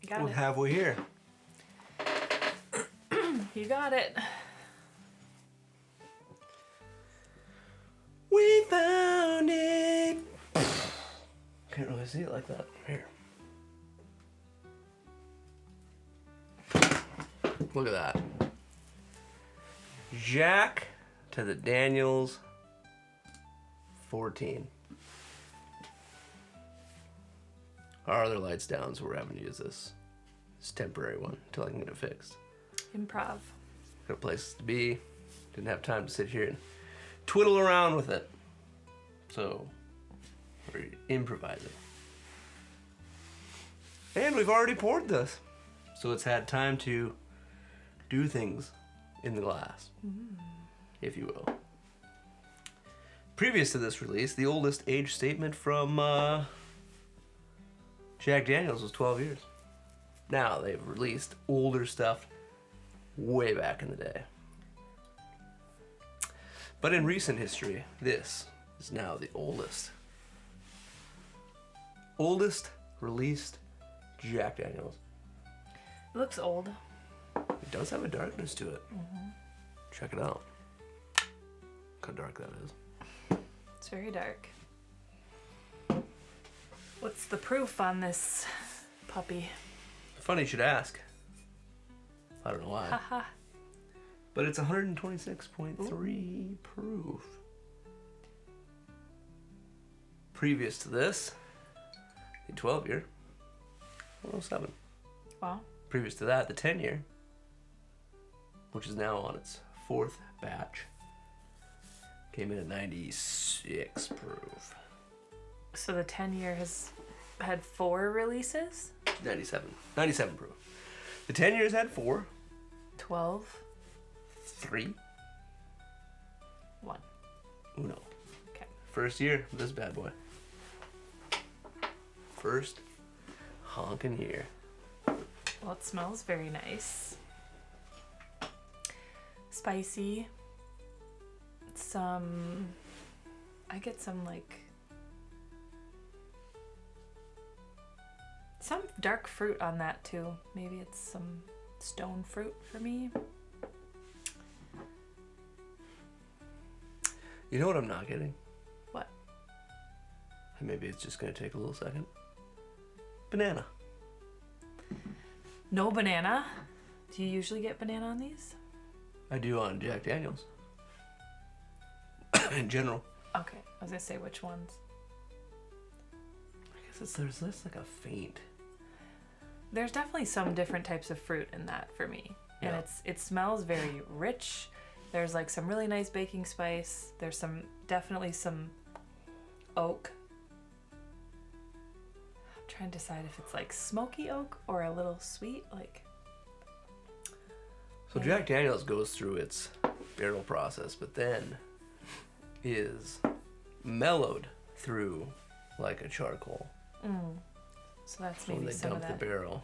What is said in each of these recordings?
Got We're it. halfway here. You got it. We found it. Can't really see it like that. Here. Look at that. Jack to the Daniels 14. Our other light's down, so we're having to use this temporary one until I can get it fixed. Improv. Got places to be. Didn't have time to sit here and twiddle around with it. So we're improvising. And we've already poured this. So it's had time to do things in the glass, if you will. Previous to this release, the oldest age statement from Jack Daniels was 12 years. Now they've released older stuff way back in the day. But in recent history, this is now the oldest released Jack Daniels. It looks old. It does have a darkness to it. Check it out. Look how dark that is. It's very dark. What's the proof on this puppy? Funny you should ask. I don't know why. Haha. But it's 126.3 proof. Previous to this, the 12 year, 107. Wow. Previous to that, the 10 year, which is now on its fourth batch, came in at 96 proof. So the 10-year has had 4 releases? 97 proof. The 10 years had 4. 12. 3. 1. Uno. Okay. First year of this bad boy. First honkin' year. Well, it smells very nice. Spicy. I get some some dark fruit on that too. Maybe it's some stone fruit for me. You know what I'm not getting? What? And maybe it's just gonna take a little second. Banana. No banana. Do you usually get banana on these? I do on Jack Daniels. In general. Okay, I was gonna say which ones. I guess there's this like a faint. There's definitely some different types of fruit in that for me. And Yeah. it smells very rich. There's like some really nice baking spice. There's definitely some oak. I'm trying to decide if it's like smoky oak or a little sweet, like. So Jack Daniels goes through its barrel process, but then is mellowed through like a charcoal. So that's So when maybe they some of dump that. the barrel,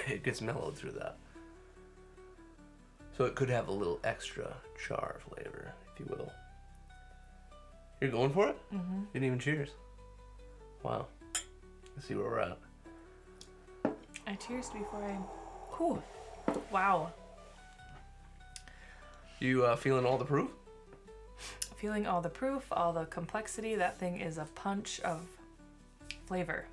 it gets mellowed through that. So it could have a little extra char flavor, if you will. You're going for it? Mm-hmm. Didn't even cheers. Wow. Let's see where we're at. I cheers before I. Whew. Wow. You feeling all the proof? Feeling all the proof, all the complexity. That thing is a punch of flavor.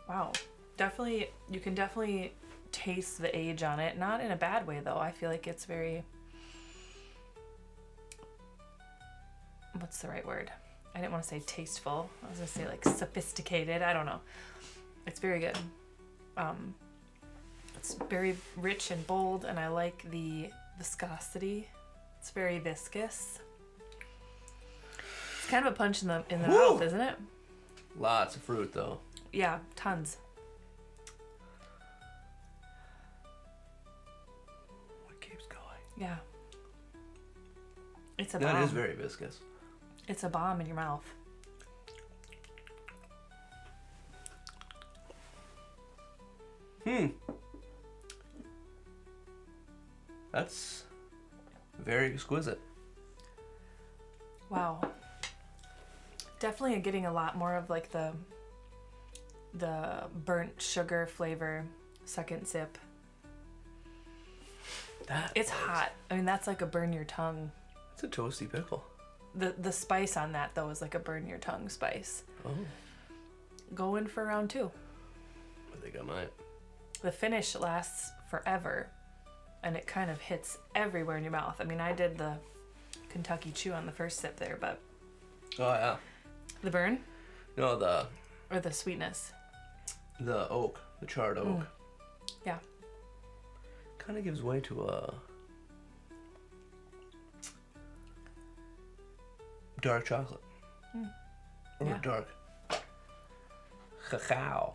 Wow. Definitely, you can definitely taste the age on it. Not in a bad way, though. I feel like it's very... What's the right word? I didn't want to say tasteful. I was going to say, like, sophisticated. I don't know. It's very good. It's very rich and bold, and I like the viscosity. It's very viscous. It's kind of a punch in the mouth, isn't it? Lots of fruit, though. Yeah, tons. What keeps going? Yeah. It's a bomb. That is very viscous. It's a bomb in your mouth. That's very exquisite. Wow. Definitely getting a lot more of like the burnt sugar flavor. Second sip. It's hot. I mean, that's like a burn your tongue. It's a toasty pickle. The spice on that though is like a burn your tongue spice. Oh. Go in for round 2. I think I might. The finish lasts forever, and it kind of hits everywhere in your mouth. I mean, I did the Kentucky Chew on the first sip there, but Oh yeah. the burn No, or the sweetness. the oak, the charred oak. Yeah. Kind of gives way to a dark chocolate. Or Yeah. dark cacao.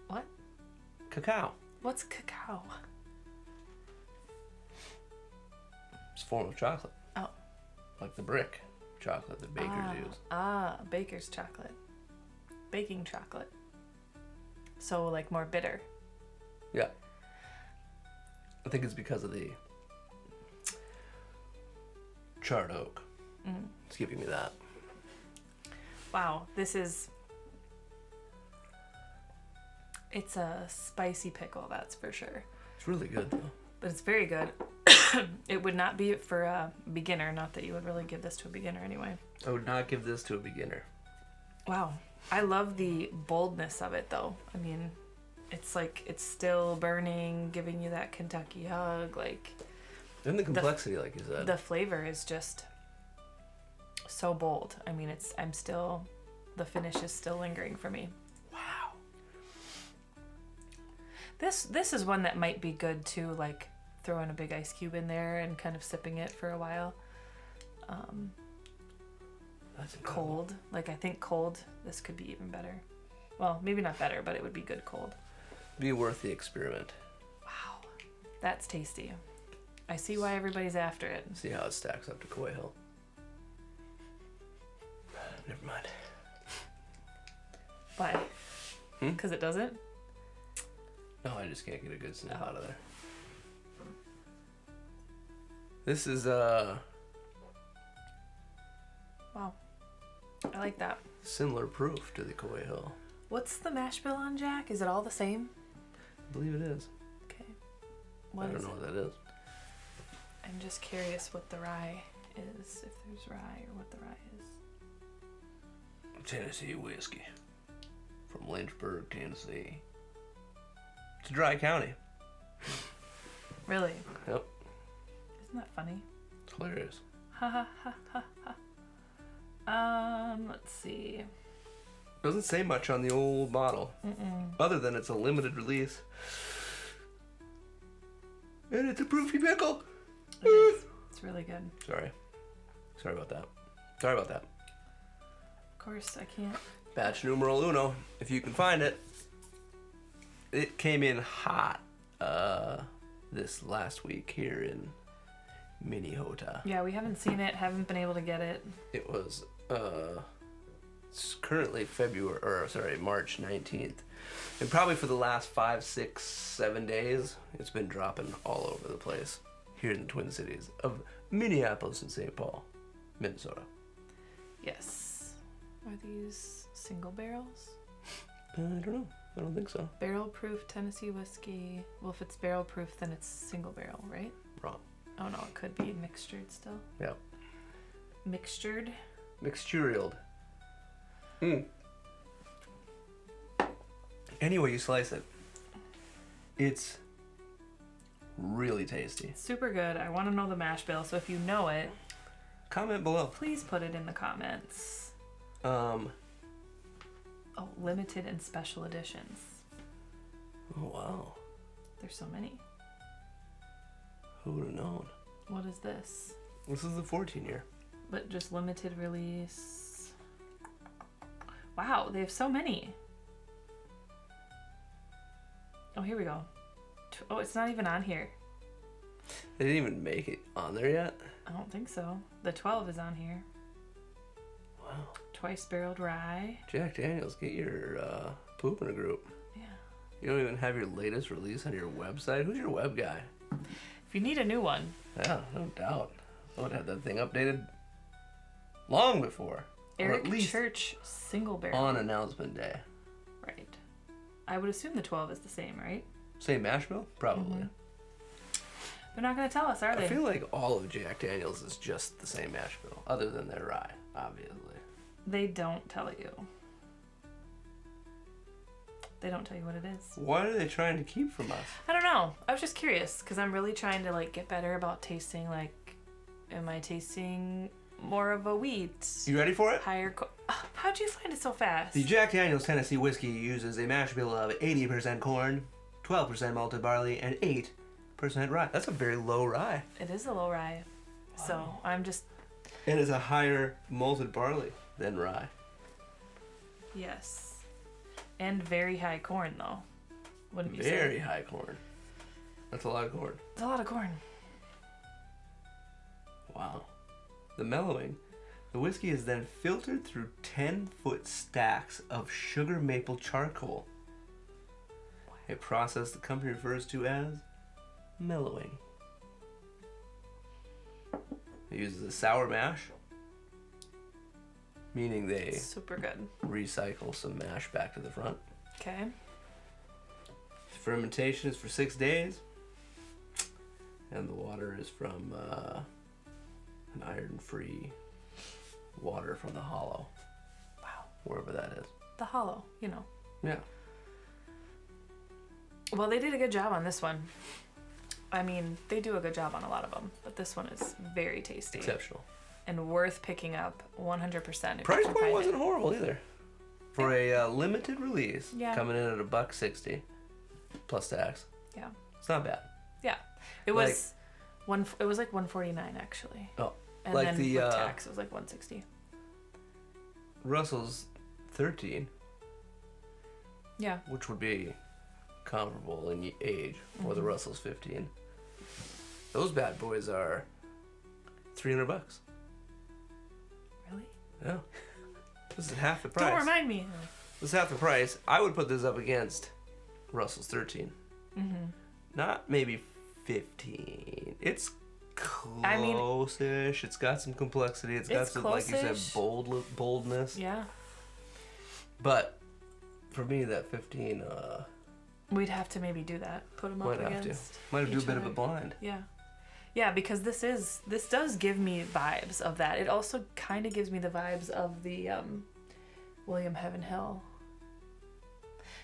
What? Cacao. What's cacao? It's a form of chocolate. Oh. Like the brick chocolate that bakers use. Baker's chocolate. Baking chocolate. So like more bitter. Yeah. I think it's because of the charred oak. It's giving me that. Wow, it's a spicy pickle, that's for sure. It's really good though. But it's very good. It would not be for a beginner, not that you would really give this to a beginner anyway. I would not give this to a beginner. Wow. I love the boldness of it though. I mean, it's like it's still burning, giving you that Kentucky hug, like And the complexity, like you said. the flavor is just so bold. I mean, the finish is still lingering for me. Wow. This is one that might be good too, like throwing a big ice cube in there and kind of sipping it for a while. That's incredible. Cold, like I think cold, this could be even better. Well, maybe not better, but it would be good cold. Be worth the experiment. Wow, that's tasty. I see why everybody's after it. See how it stacks up to Koi Hill. Never mind. Why? Because it doesn't? No, I just can't get a good sniff Oh. out of there. This is Wow. I like that. similar proof to the Koi Hill. What's the mash bill on, Jack? Is it all the same? I believe it is. Okay. I What don't is know it? what that is. I'm just curious what the rye is, if there's rye or what the rye is. Tennessee whiskey from Lynchburg, Tennessee. It's a dry county. Really? Yep. Isn't that funny? It's hilarious. Ha ha ha ha ha. Let's see. Doesn't say much on the old bottle, other than it's a limited release. And it's a proofy pickle. It is. It's really good. Sorry about that. Sorry about that. Of course, I can't. Batch numeral uno, if you can find it. It came in hot this last week here in Minnesota. Yeah, we haven't seen it, haven't been able to get it. It was it's currently March 19th. And probably for the last 5, 6, 7 days, it's been dropping all over the place here in the Twin Cities of Minneapolis and St. Paul, Minnesota. Yes. Are these single barrels? I don't know. I don't think so. Barrel proof Tennessee whiskey. Well, if it's barrel proof, then it's single barrel, right? Wrong. Oh no, it could be mixtured still. Yeah. Mixtured? Mixturialed. Any way you slice it, it's really tasty. Super good. I want to know the mash bill, so if you know it, Comment below. please put it in the comments. Oh Oh, limited and special editions. wow. There's so many. Who would have known? What is this? This is the 14-year. But just limited release. Wow, they have so many. Oh, here we go. Oh, it's not even on here. They didn't even make it on there yet? I don't think so. The 12 is on here. Wow. Twice barreled rye. Jack Daniels, get your poop in a group. Yeah. You don't even have your latest release on your website? Who's your web guy? If you need a new one, Yeah, no doubt. I would have that thing updated long before. Eric at least Church single barrel. on announcement day. Right. I would assume the 12 is the same, right? Same mash bill? Probably. Mm-hmm. They're not going to tell us, are they? I feel like all of Jack Daniels is just the same mash bill, other than their rye, obviously. They don't tell you. They don't tell you what it is. What are they trying to keep from us? I don't know. I was just curious because I'm really trying to like get better about tasting. Like, am I tasting more of a wheat? You ready for it? How'd you find it so fast? The Jack Daniels Tennessee Whiskey uses a mash bill of 80% corn, 12% malted barley, and 8% rye. That's a very low rye. It is a low rye. Wow. So I'm just... And it's a higher malted barley than rye. Yes. And very high corn, though. Wouldn't you say? Very high corn. That's a lot of corn. It's a lot of corn. Wow. The mellowing. The whiskey is then filtered through 10-foot stacks of sugar maple charcoal. A process the company refers to as mellowing. It uses a sour mash, meaning they super good. Recycle some mash back to the front. Okay. Fermentation is for 6 days, and the water is from an iron-free water from the hollow. Wow. Wherever that is. The hollow, you know. Yeah. Well, they did a good job on this one. I mean, they do a good job on a lot of them, but this one is very tasty. Exceptional. And worth picking up 100%. Price point wasn't horrible either. For a limited release, yeah. Coming in at $1.60 plus tax. Yeah. It's not bad. Yeah. It was it was like $149 actually. Oh. And like then the with tax it was like $160. Russell's 13. Yeah. Which would be comparable in age, or the Russell's 15. Those bad boys are $300. Really? Yeah. This is half the price. Don't remind me. This is half the price. I would put this up against Russell's 13. Mm-hmm. Not maybe 15. It's close-ish. It's got some complexity. It's got some, like you said, boldness. Yeah. But for me, that 15... we'd have to maybe do that. Put them up against Might have to do a bit other. of a blind. Yeah. Yeah, because this does give me vibes of that. It also kind of gives me the vibes of the William Heaven Hill.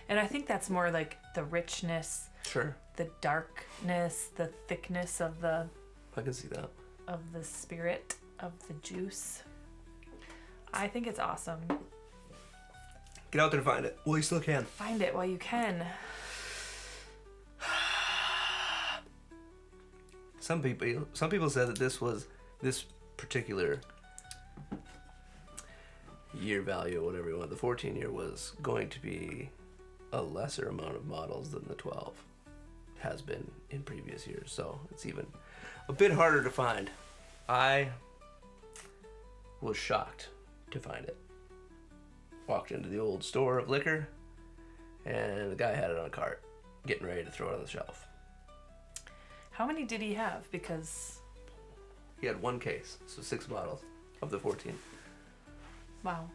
And I think that's more like the richness, sure, the darkness, the thickness of the... I can see that. Of the spirit, of the juice. I think it's awesome. Get out there and find it. Well, you still can. Find it while you can. Some people said that this particular year value, or whatever you want, the 14 year was going to be a lesser amount of models than the 12 has been in previous years. So it's even a bit harder to find. I was shocked to find it. Walked into the old store of liquor, and the guy had it on a cart, getting ready to throw it on the shelf. How many did he have? Because... He had one case, so 6 bottles of the 14. Wow.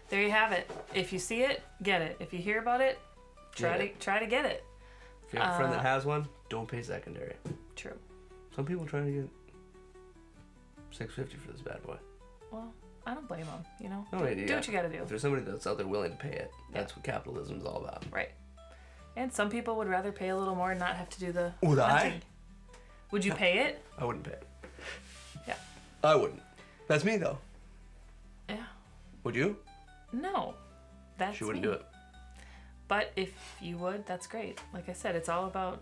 There you have it. If you see it, get it. If you hear about it, try to get it. If you have a friend that has one, don't pay secondary. True. Some people trying to get $6.50 for this bad boy. Well, I don't blame them, you know? No, do what you gotta do. If there's somebody that's out there willing to pay it, that's what capitalism is all about. Right. And some people would rather pay a little more and not have to do the Would hunting. Would you pay it? I wouldn't pay it. Yeah. I wouldn't. That's me, though. Yeah. Would you? No. That's She wouldn't me. do it. But if you would, that's great. Like I said, it's all about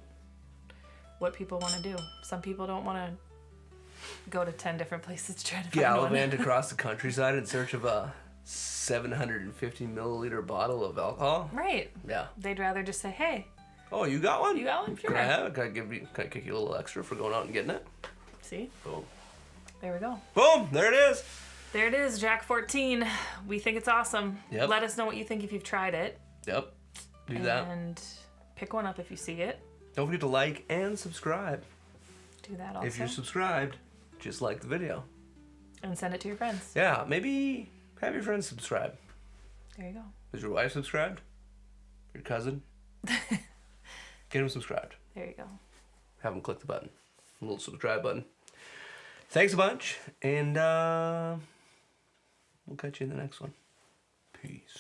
what people want to do. Some people don't want to go to 10 different places to try to find Gallivant across the countryside in search of a 750 milliliter bottle of alcohol. Right. Yeah. They'd rather just say, hey. Oh, you got one? You got one? Sure. Can I have it? Can I kick you a little extra for going out and getting it? See? Boom. There we go. Boom! There it is! There it is, Jack 14. We think it's awesome. Yep. Let us know what you think if you've tried it. Yep. Do that. And pick one up if you see it. Don't forget to like and subscribe. Do that also. If you're subscribed, just like the video. And send it to your friends. Yeah, maybe have your friends subscribe. There you go. Is your wife subscribed? Your cousin? Get them subscribed. There you go. Have them click the button. A little subscribe button. Thanks a bunch, and we'll catch you in the next one. Peace.